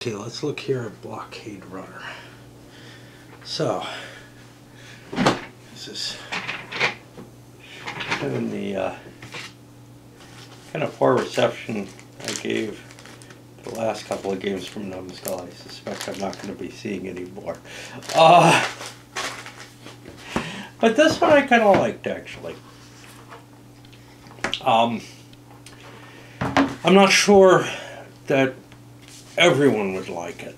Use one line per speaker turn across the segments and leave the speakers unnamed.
Okay, let's look here at Blockade Runner. So, this is having the kind of poor reception I gave the last couple of games from Numbskull. I suspect I'm not going to be seeing anymore. But this one I kind of liked, actually. I'm not sure that everyone would like it.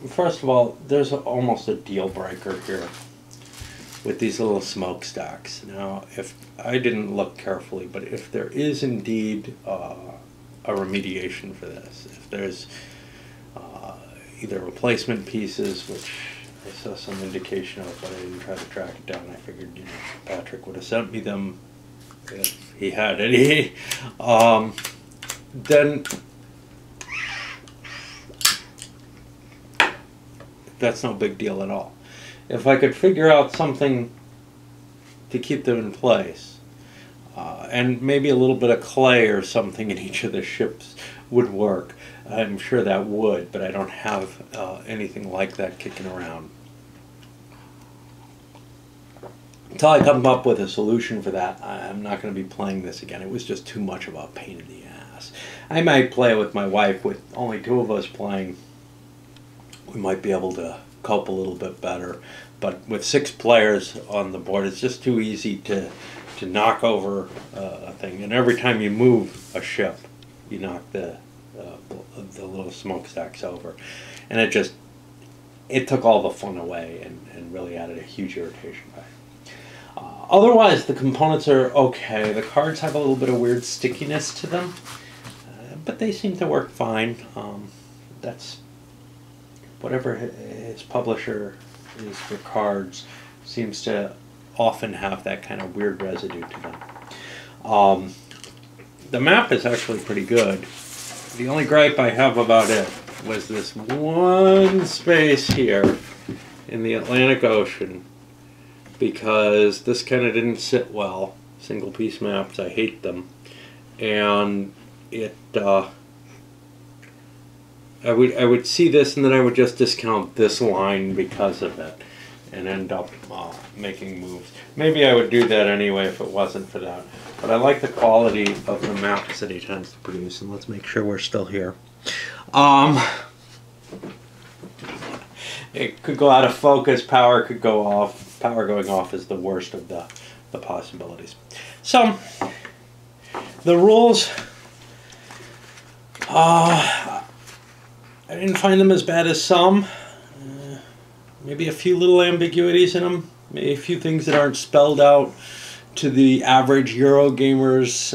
First of all, there's almost a deal breaker here with these little smokestacks. Now, if I didn't look carefully, but if there is indeed a remediation for this, if there's either replacement pieces, which I saw some indication of, but I didn't try to track it down. I figured, Patrick would have sent me them if he had any. Then that's no big deal at all. If I could figure out something to keep them in place, and maybe a little bit of clay or something in each of the ships would work, I'm sure that would, but I don't have anything like that kicking around. Until I come up with a solution for that, I'm not going to be playing this again. It was just too much of a pain in the ass. I might play with my wife. With only two of us playing, we might be able to cope a little bit better. But with 6 players on the board, it's just too easy to knock over a thing. And every time you move a ship, you knock the little smokestacks over. And it took all the fun away and really added a huge irritation factor. Otherwise, the components are okay. The cards have a little bit of weird stickiness to them, but they seem to work fine. That's whatever his publisher is for cards seems to often have that kind of weird residue to them. The map is actually pretty good. The only gripe I have about it was this one space here in the Atlantic Ocean, because this kind of didn't sit well. Single piece maps, I hate them. And it I would see this and then I would just discount this line because of it and end up making moves. Maybe I would do that anyway if it wasn't for that. But I like the quality of the maps that he tends to produce, and let's make sure we're still here. It could go out of focus, power could go off. Power going off is the worst of the possibilities. So, the rules, I didn't find them as bad as some. Maybe a few little ambiguities in them. Maybe a few things that aren't spelled out to the average Eurogamer's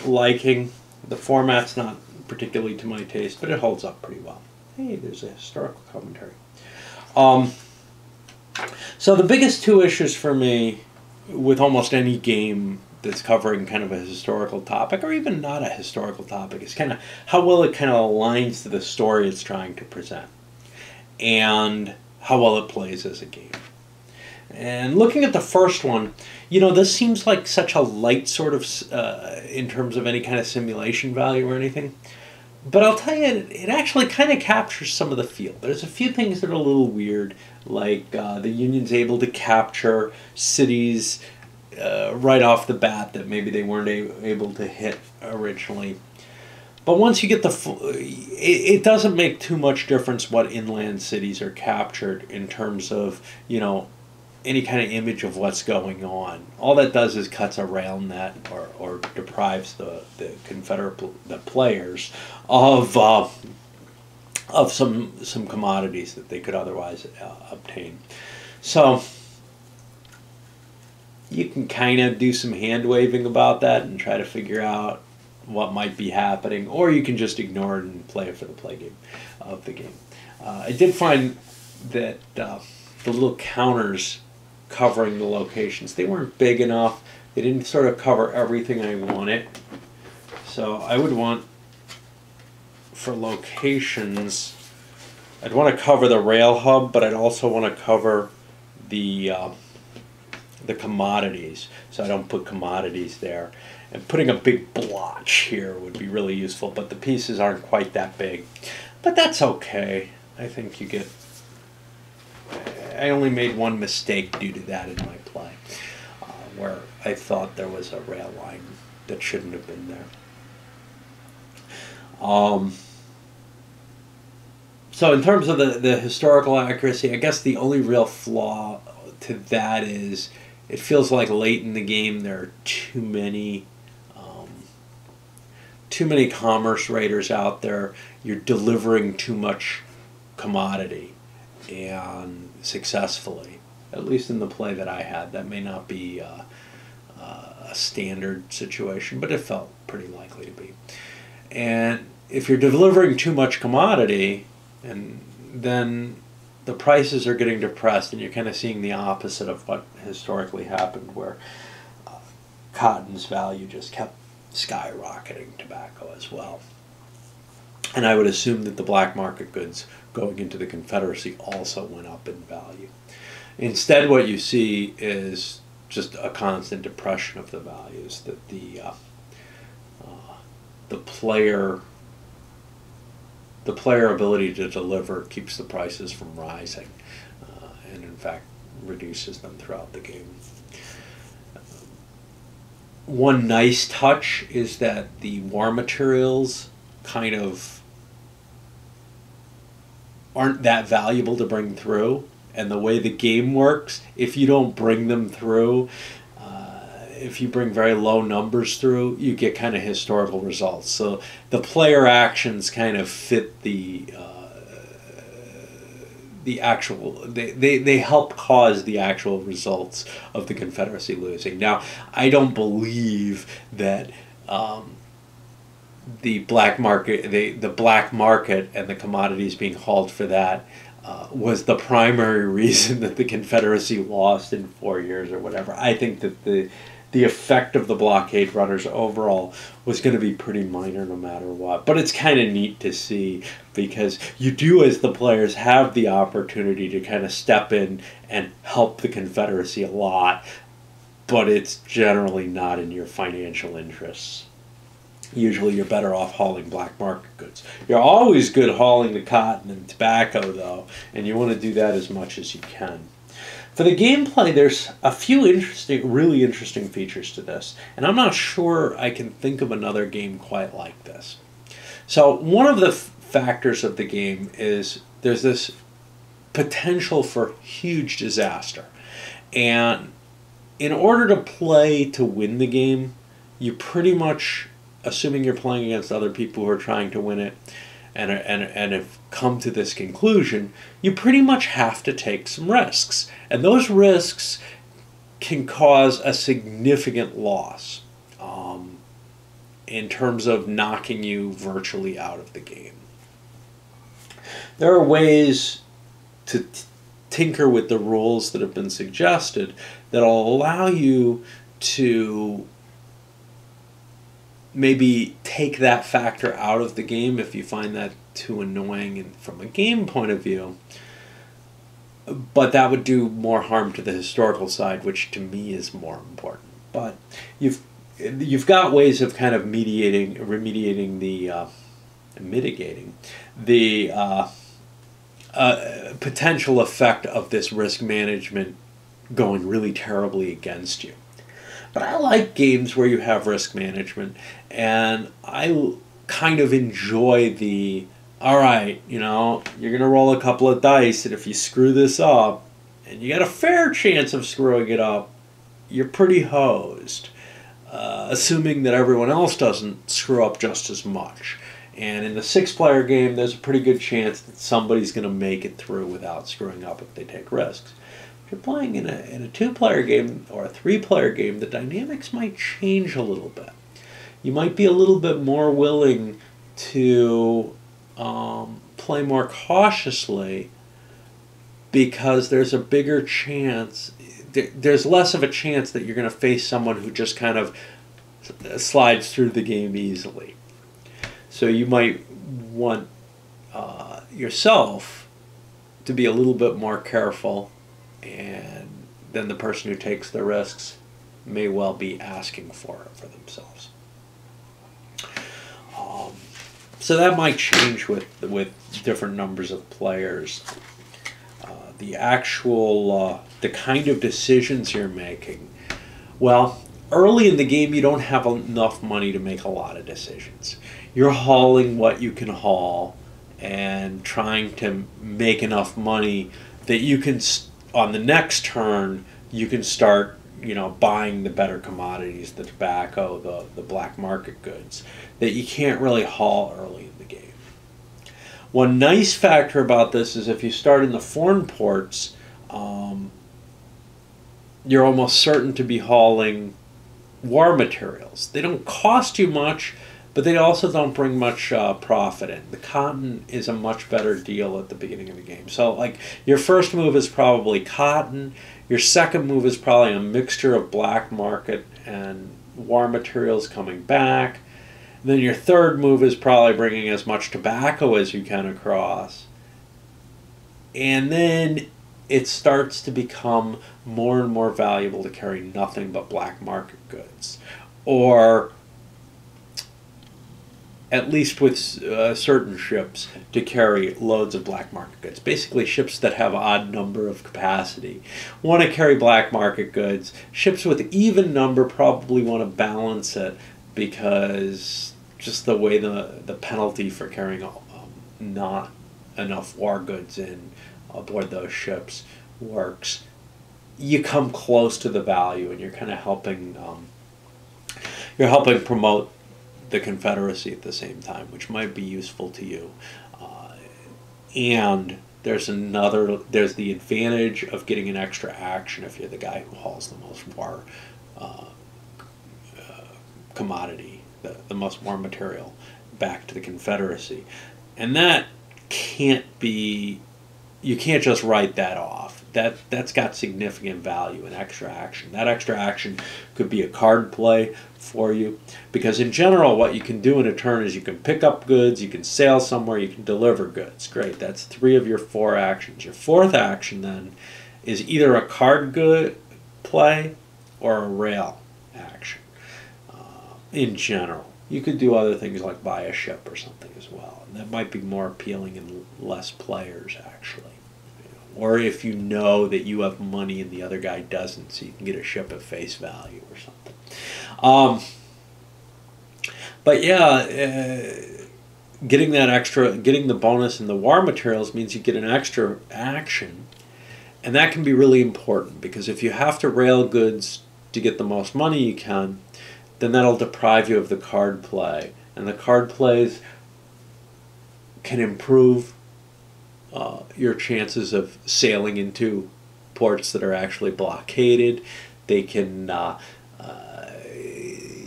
liking. The format's not particularly to my taste, but it holds up pretty well. Hey, there's a historical commentary. So the biggest 2 issues for me with almost any game that's covering kind of a historical topic, or even not a historical topic, is kind of how well it kind of aligns to the story it's trying to present, and how well it plays as a game. And looking at the first one, this seems like such a light sort of, in terms of any kind of simulation value or anything. But I'll tell you, it actually kind of captures some of the feel. There's a few things that are a little weird, like the Union's able to capture cities right off the bat that maybe they weren't able to hit originally. But once you get it doesn't make too much difference what inland cities are captured in terms of, any kind of image of what's going on. All that does is cuts around that, or deprives the players of some commodities that they could otherwise obtain. So you can kind of do some hand waving about that and try to figure out what might be happening, or you can just ignore it and play it for the play game of the game. I did find that the little counters covering the locations, they weren't big enough. They didn't sort of cover everything I wanted. So I would want, for locations, I'd want to cover the rail hub, but I'd also want to cover the commodities, so I don't put commodities there. And putting a big blotch here would be really useful, but the pieces aren't quite that big. But that's okay. I think you get... I only made one mistake due to that in my play, where I thought there was a rail line that shouldn't have been there. So in terms of the historical accuracy, I guess the only real flaw to that is it feels like late in the game there are too many commerce raiders out there. You're delivering too much commodity, and successfully, at least in the play that I had. That may not be a standard situation, but it felt pretty likely to be. And if you're delivering too much commodity, and then the prices are getting depressed, and you're kind of seeing the opposite of what historically happened, where cotton's value just kept skyrocketing, tobacco as well. And I would assume that the black market goods going into the Confederacy also went up in value. Instead, what you see is just a constant depression of the values, that the player ability to deliver keeps the prices from rising, and in fact reduces them throughout the game. One nice touch is that the war materials kind of aren't that valuable to bring through, and the way the game works, if you don't bring them through, if you bring very low numbers through, you get kind of historical results. So the player actions kind of fit the actual, they help cause the actual results of the Confederacy losing. Now, I don't believe that the black market, the black market and the commodities being hauled for that was the primary reason that the Confederacy lost in 4 years or whatever. I think that the effect of the blockade runners overall was going to be pretty minor no matter what. But it's kind of neat to see, because you do, as the players, have the opportunity to kind of step in and help the Confederacy a lot, but it's generally not in your financial interests. Usually you're better off hauling black market goods. You're always good hauling the cotton and tobacco, though, and you want to do that as much as you can. For the gameplay, there's a few really interesting features to this, and I'm not sure I can think of another game quite like this. So one of the factors of the game is there's this potential for huge disaster, and in order to play to win the game, you pretty much, assuming you're playing against other people who are trying to win it, and have come to this conclusion, you pretty much have to take some risks. And those risks can cause a significant loss in terms of knocking you virtually out of the game. There are ways to tinker with the rules that have been suggested that will allow you to maybe take that factor out of the game if you find that too annoying and from a game point of view. But that would do more harm to the historical side, which to me is more important. But you've got ways of kind of mitigating the potential effect of this risk management going really terribly against you. But I like games where you have risk management, and I kind of enjoy the, all right, you know, you're going to roll a couple of dice, and if you screw this up, and you got a fair chance of screwing it up, you're pretty hosed, assuming that everyone else doesn't screw up just as much. And in the 6-player game, there's a pretty good chance that somebody's going to make it through without screwing up if they take risks. If you're playing in a 2-player game or a 3-player game, the dynamics might change a little bit. You might be a little bit more willing to play more cautiously, because there's a bigger chance, there's less of a chance that you're going to face someone who just kind of slides through the game easily. So you might want yourself to be a little bit more careful, and then the person who takes the risks may well be asking for it for themselves. So that might change with different numbers of players. The actual, the kind of decisions you're making. Well, early in the game, you don't have enough money to make a lot of decisions. You're hauling what you can haul and trying to make enough money that you can, on the next turn, you can start, buying the better commodities, the tobacco, the black market goods, that you can't really haul early in the game. One nice factor about this is if you start in the foreign ports, you're almost certain to be hauling war materials. They don't cost you much, but they also don't bring much profit in. The cotton is a much better deal at the beginning of the game. So, like, your first move is probably cotton. Your second move is probably a mixture of black market and war materials coming back. Then your third move is probably bringing as much tobacco as you can across. And then it starts to become more and more valuable to carry nothing but black market goods. Or, at least with certain ships, to carry loads of black market goods. Basically, ships that have odd number of capacity want to carry black market goods. Ships with even number probably want to balance it, because just the way the penalty for carrying not enough war goods in aboard those ships works, you come close to the value, and you're kind of helping promote the Confederacy at the same time, which might be useful to you. And there's the advantage of getting an extra action if you're the guy who hauls the most war commodity, the most war material back to the Confederacy. And that you can't just write that off. That's got significant value in extra action. That extra action could be a card play for you, because in general what you can do in a turn is you can pick up goods, you can sail somewhere, you can deliver goods. Great, that's 3 of your 4 actions. Your 4th action then is either a card good play or a rail action. In general, you could do other things like buy a ship or something as well, and that might be more appealing in less players actually. Or if you know that you have money and the other guy doesn't, so you can get a ship at face value or something. But yeah, getting the bonus in the war materials means you get an extra action, and that can be really important, because if you have to rail goods to get the most money you can, then that'll deprive you of the card play, and the card plays can improve your chances of sailing into ports that are actually blockaded. They can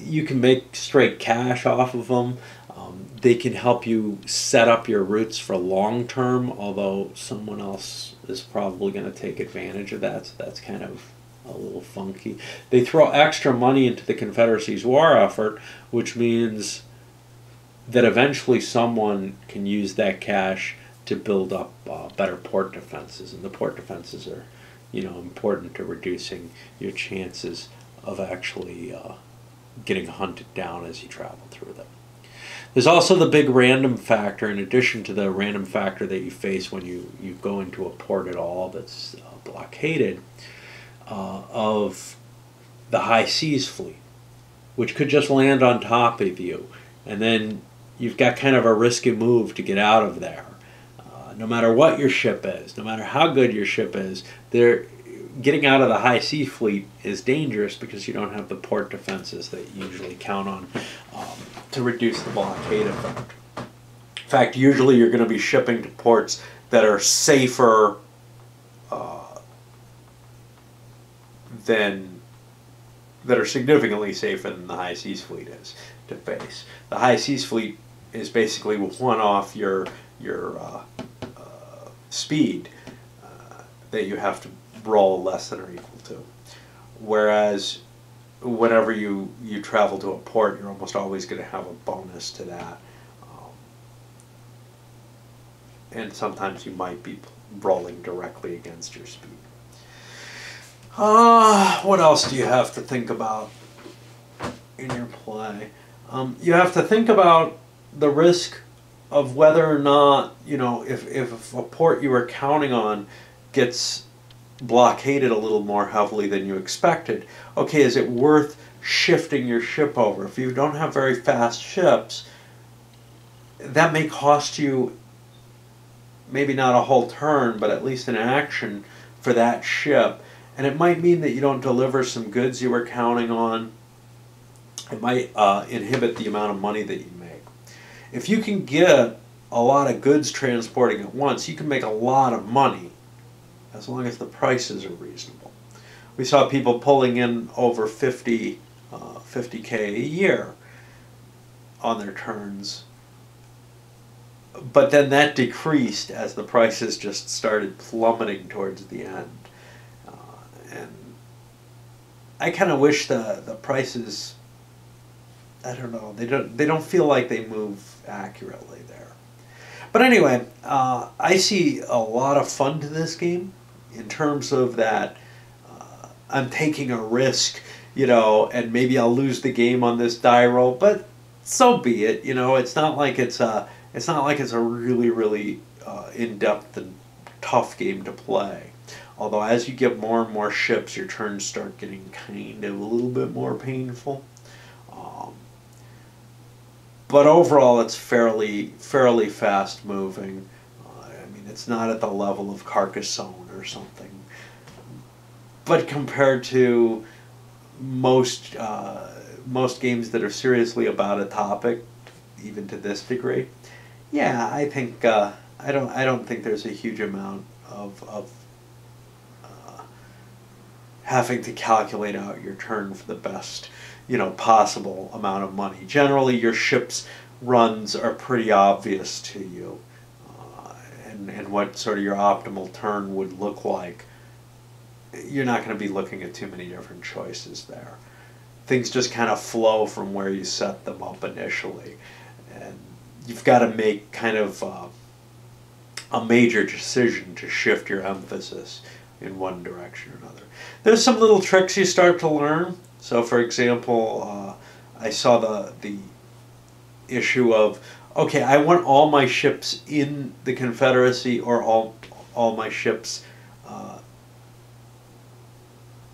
you can make straight cash off of them. They can help you set up your routes for long term, although someone else is probably going to take advantage of that, so that's kind of a little funky. They throw extra money into the Confederacy's war effort, which means that eventually someone can use that cash to build up better port defenses, and the port defenses are, important to reducing your chances of actually getting hunted down as you travel through them. There's also the big random factor, in addition to the random factor that you face when you go into a port at all that's blockaded, of the high seas fleet, which could just land on top of you, and then you've got kind of a risky move to get out of there. No matter what your ship is, no matter how good your ship is, getting out of the high sea fleet is dangerous, because you don't have the port defenses that you usually count on to reduce the blockade effect. In fact, usually you're going to be shipping to ports that are safer that are significantly safer than the high seas fleet is to face. The high seas fleet is basically one off your speed that you have to roll less than or equal to. Whereas whenever you travel to a port, you're almost always going to have a bonus to that. And sometimes you might be rolling directly against your speed. What else do you have to think about in your play? You have to think about the risk of whether or not, if a port you were counting on gets blockaded a little more heavily than you expected, okay, is it worth shifting your ship over? If you don't have very fast ships, that may cost you maybe not a whole turn, but at least an action for that ship. And it might mean that you don't deliver some goods you were counting on. It might inhibit the amount of money that you make. If you can get a lot of goods transporting at once, you can make a lot of money as long as the prices are reasonable. We saw people pulling in over 50K a year on their turns. But then that decreased as the prices just started plummeting towards the end. And I kind of wish the prices, I don't know, they don't feel like they move accurately there. But anyway, I see a lot of fun to this game in terms of that I'm taking a risk, and maybe I'll lose the game on this die roll, but so be it. It's not like it's a really, really in-depth and tough game to play. Although as you get more and more ships, your turns start getting kind of a little bit more painful. But overall, it's fairly fast moving. It's not at the level of Carcassonne or something. But compared to most games that are seriously about a topic, even to this degree, yeah, I think I don't think there's a huge amount of having to calculate out your turn for the best possible amount of money. Generally, your ship's runs are pretty obvious to you, and what sort of your optimal turn would look like. You're not going to be looking at too many different choices there. Things just kind of flow from where you set them up initially, and you've got to make kind of a major decision to shift your emphasis in one direction or another. There's some little tricks you start to learn. So, for example, I saw the issue of, okay, I want all my ships in the Confederacy or all my ships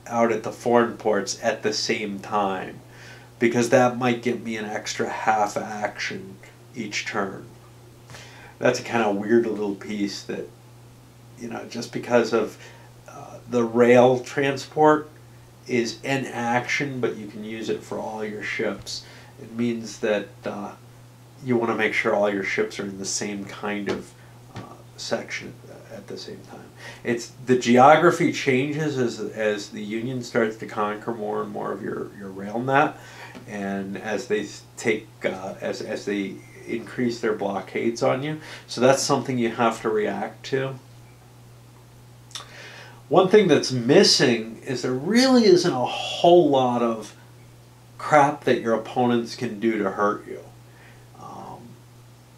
out at the foreign ports at the same time, because that might give me an extra half action each turn. That's a kind of weird little piece that, just because of the rail transport is an action, but you can use it for all your ships. It means that you want to make sure all your ships are in the same kind of section at the same time. The geography changes as the Union starts to conquer more and more of your rail net, and as they as they increase their blockades on you. So that's something you have to react to. One thing that's missing is there really isn't a whole lot of crap that your opponents can do to hurt you.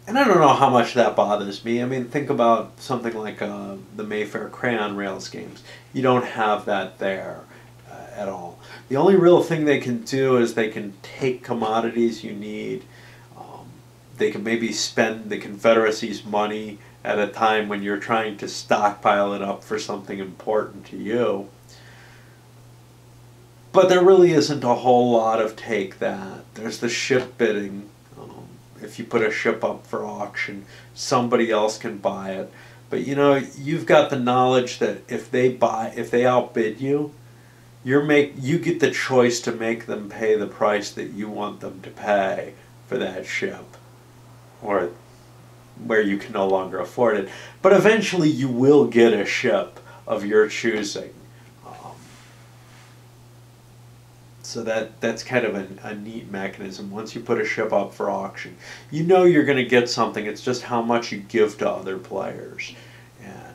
And I don't know how much that bothers me. Think about something like the Mayfair Crayon Rails games. You don't have that there at all. The only real thing they can do is they can take commodities you need. They can maybe spend the Confederacy's money at a time when you're trying to stockpile it up for something important to you. But there really isn't a whole lot of take that. There's the ship bidding. If you put a ship up for auction, somebody else can buy it. But you've got the knowledge that if they outbid you, you get the choice to make them pay the price that you want them to pay for that ship, or where you can no longer afford it. But eventually you will get a ship of your choosing. So that's kind of a neat mechanism. Once you put a ship up for auction, you're going to get something. It's just how much you give to other players. And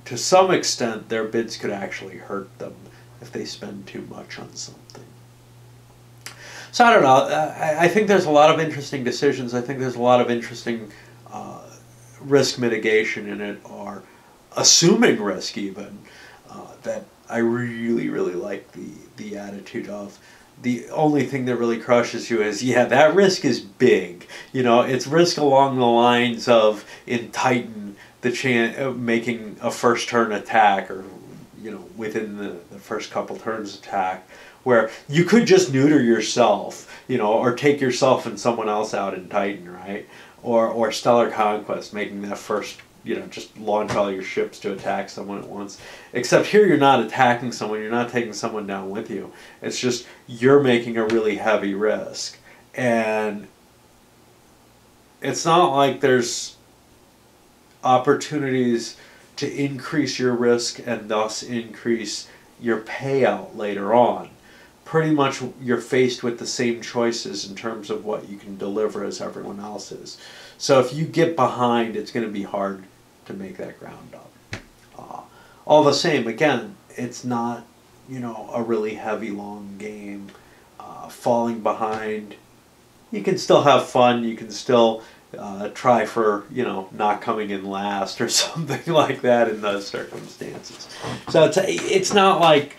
to some extent, their bids could actually hurt them if they spend too much on something. So I don't know. I think there's a lot of interesting decisions. I think there's a lot of interesting risk mitigation in it, or assuming risk even, that I really, really like the attitude of. the only thing that really crushes you is, yeah, that risk is big. You know, it's risk along the lines of in Titan, the chance of making a first turn attack, or, you know, within the first couple turns attack, where you could just neuter yourself, you know, or take yourself and someone else out in Titan, right? Or Stellar Conquest, making that first, you know, just launch all your ships to attack someone at once. Except here you're not attacking someone, you're not taking someone down with you. It's just you're making a really heavy risk. And it's not like there's opportunities to increase your risk and thus increase your payout later on. Pretty much you're faced with the same choices in terms of what you can deliver as everyone else is. So if you get behind, it's going to be hard to make that ground up. All the same, again, it's not, you know, a really heavy, long game. Falling behind, you can still have fun. You can still try for, you know, not coming in last or something like that in those circumstances. So it's not like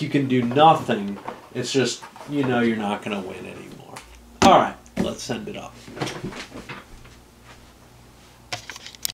you can do nothing. It's just, you know, you're not going to win anymore. All right, let's send it up.